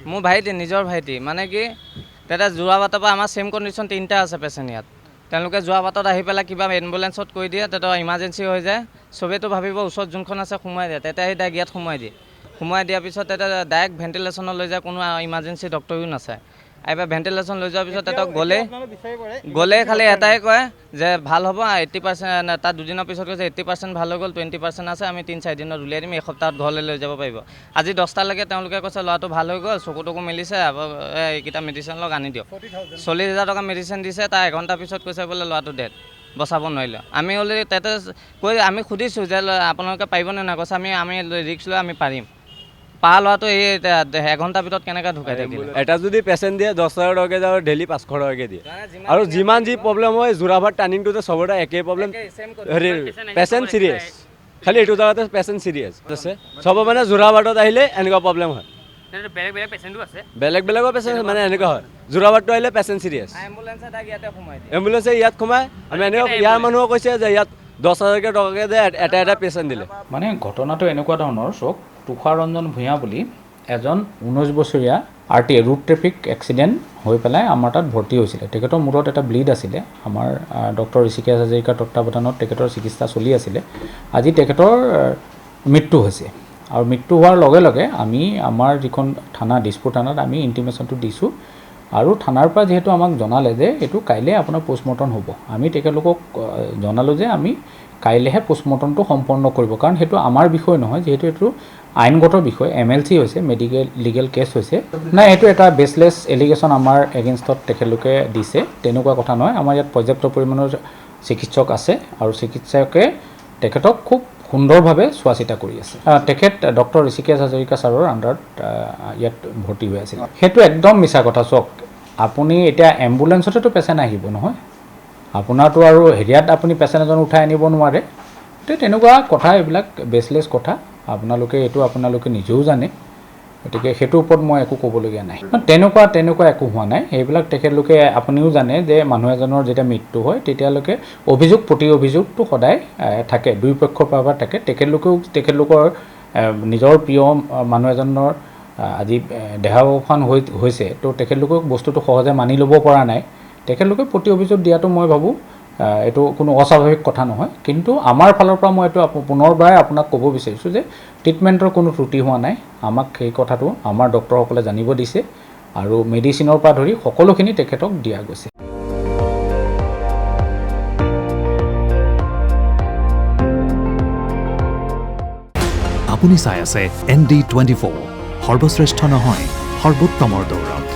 মোৰ ভাইটি নিজৰ ভাইটি মানে কি তেতিয়া যোৰাবাটৰ পৰা আমাৰ সেম কণ্ডিশ্যন তিনিটা আছে পেচেণ্ট ইয়াত তেওঁলোকে যোৰাবাটত আহি পেলাই কিবা এম্বুলেঞ্চত কৈ দিয়ে তেতিয়া ইমাৰ্জেঞ্চি হৈ যায় চবেইতো ভাবিব ওচৰত যোনখন আছে সোমাই দিয়ে তেতিয়া আহি ডাইৰেক্ট ইয়াত সোমাই দিয়াৰ পিছত তেতিয়া ডাইৰেক্ট ভেণ্টিলেশ্যনত লৈ যায় কোনো ইমাৰ্জেঞ্চি ডক্টৰেও নাচায় এইবাৰ ভেণ্টিলেশ্যন লৈ যোৱাৰ পিছত তেতিয়া গ'লে খালি এটাই কয় যে ভাল হ'ব 80% তাত দুদিনৰ পিছত কৈছে 80% ভাল হৈ গ'ল 20% আছে আমি 3-4 দিনত উলিয়াই দিম এসপ্তাহত ঘৰলৈ লৈ যাব পাৰিব আজি 10টালৈকে তেওঁলোকে কৈছে ল'ৰাটো ভাল হৈ গ'ল চকুটকু মেলিছে এইকেইটা মেডিচিন লগ আনি দিয়ক 40,000 টকা মেডিচিন দিছে তাৰ এঘণ্টাৰ পিছত কৈছে বোলে ল'ৰাটো ডেড বচাব নোৱাৰিলে আমি অলৰেডি তাতে কৈ আমি সুধিছোঁ যে আপোনালোকে পাৰিবনে নাই কৈছে আমি ৰিক্স লৈ আমি পাৰিম পাৰ ল'ৰাটো এই এঘণ্টাৰ ভিতৰত কেনেকৈ ঢুকাই থাকিলে এটা যদি পেচেণ্ট দিয়ে 10,000 টকাকৈ যাওঁ ডেইলি 500 টকাকৈ দিয়ে আৰু যিমান যি প্ৰব্লেম হয় যোৰাবাট টাৰ্ণিংটোতে চবতে একেই প্ৰব্লেম হেৰি পেচেণ্ট চিৰিয়াছ খালি এইটো জেগাতে পেচেণ্ট চিৰিয়াছ আছে চব মানে যোৰাবাটত আহিলে এনেকুৱা প্ৰব্লেম হয় বেলেগৰ পেচেণ্ট মানে এনেকুৱা হয় যোৰাবাটটো আহিলে পেচেণ্ট চিৰিয়াছ এম্বুলেঞ্চে ইয়াত সোমাই আমি এনেকুৱা ইয়াৰ মানুহক কৈছে যে ইয়াত 10,000 টকাকৈ দিয়ে এটা পেচেণ্ট দিলে মানে ঘটনাটো এনেকুৱা ধৰণৰ চক তুষাৰ ৰঞ্জন ভূঞা বুলি এজন 19 বছৰীয়া RTA ৰুট ট্ৰেফিক এক্সিডেণ্ট হৈ পেলাই আমাৰ তাত ভৰ্তি হৈছিলে তেখেতৰ মূৰত এটা ব্লিড আছিলে আমাৰ ডক্টৰ ঋষিকেশ হাজৰিকাৰ তত্ত্বাৱধানত তেখেতৰ চিকিৎসা চলি আছিলে আজি তেখেতৰ মৃত্যু হৈছে আৰু মৃত্যু হোৱাৰ লগে লগে আমি আমাৰ যিখন থানা দিছপুৰ থানাত আমি ইণ্টিমেশ্যনটো দিছোঁ আৰু থানাৰ পৰা যিহেতু আমাক জনালে যে এইটো কাইলৈ আপোনাৰ পোষ্টমৰ্টম হ'ব আমি তেখেতলোকক জনালোঁ যে আমি কাইলৈহে পোষ্টমৰ্টমটো সম্পন্ন কৰিব কাৰণ সেইটো আমাৰ বিষয় নহয় যিহেতু এইটো আইনগত বিষয় MLC হৈছে মেডিকেল লিগেল কেছ হৈছে নাই এইটো এটা বেছলেছ এলিগেশ্যন আমাৰ এগেইনষ্টত তেখেতলোকে দিছে তেনেকুৱা কথা নহয় আমাৰ ইয়াত পৰ্যাপ্ত পৰিমাণৰ চিকিৎসক আছে আৰু চিকিৎসকে তেখেতক খুব সুন্দৰভাৱে চোৱা চিতা কৰি আছে তেখেত ডক্টৰ ঋষিকেশ হাজৰিকা ছাৰৰ আণ্ডাৰত ইয়াত ভৰ্তি হৈ আছিল সেইটো একদম মিছা কথা চাওক আপুনি এতিয়া এম্বুলেঞ্চতেতো পেচেণ্ট আহিব নহয় আপোনাৰতো আৰু হেৰিয়াত আপুনি পেচেণ্ট এজন উঠাই আনিব নোৱাৰে তো তেনেকুৱা কথা এইবিলাক বেছলেছ কথা আপোনালোকে নিজেও জানে গতিকে সেইটোৰ ওপৰত মই একো ক'বলগীয়া নাই তেনেকুৱা একো হোৱা নাই সেইবিলাক তেখেতলোকে আপুনিও জানে যে মানুহ এজনৰ যেতিয়া মৃত্যু হয় তেতিয়ালৈকে অভিযোগ প্ৰতি অভিযোগটো সদায় থাকে দুই পক্ষৰ পৰা থাকে তেখেতলোকৰ নিজৰ প্ৰিয় মানুহ এজনৰ আজি দেহাৱসান হৈছে তো তেখেতলোকক বস্তুটো সহজে মানি ল'ব পৰা নাই তেখেতলোকে প্ৰতি অভিযোগ দিয়াটো মই ভাবোঁ এইটো কোনো অস্বাভাৱিক কথা নহয় কিন্তু আমাৰ ফালৰ পৰা মই এইটো পুনৰবাৰ আপোনাক ক'ব বিচাৰিছোঁ যে ট্ৰিটমেণ্টৰ কোনো ত্ৰুটি হোৱা নাই আমাক সেই কথাটো আমাৰ ডক্টৰসকলে জানিব দিছে আৰু মেডিচিনৰ পৰা ধৰি সকলোখিনি তেখেতক দিয়া গৈছে আপুনি চাই আছে ND24 সৰ্বশ্ৰেষ্ঠ নহয় সৰ্বোত্তমৰ দৌৰ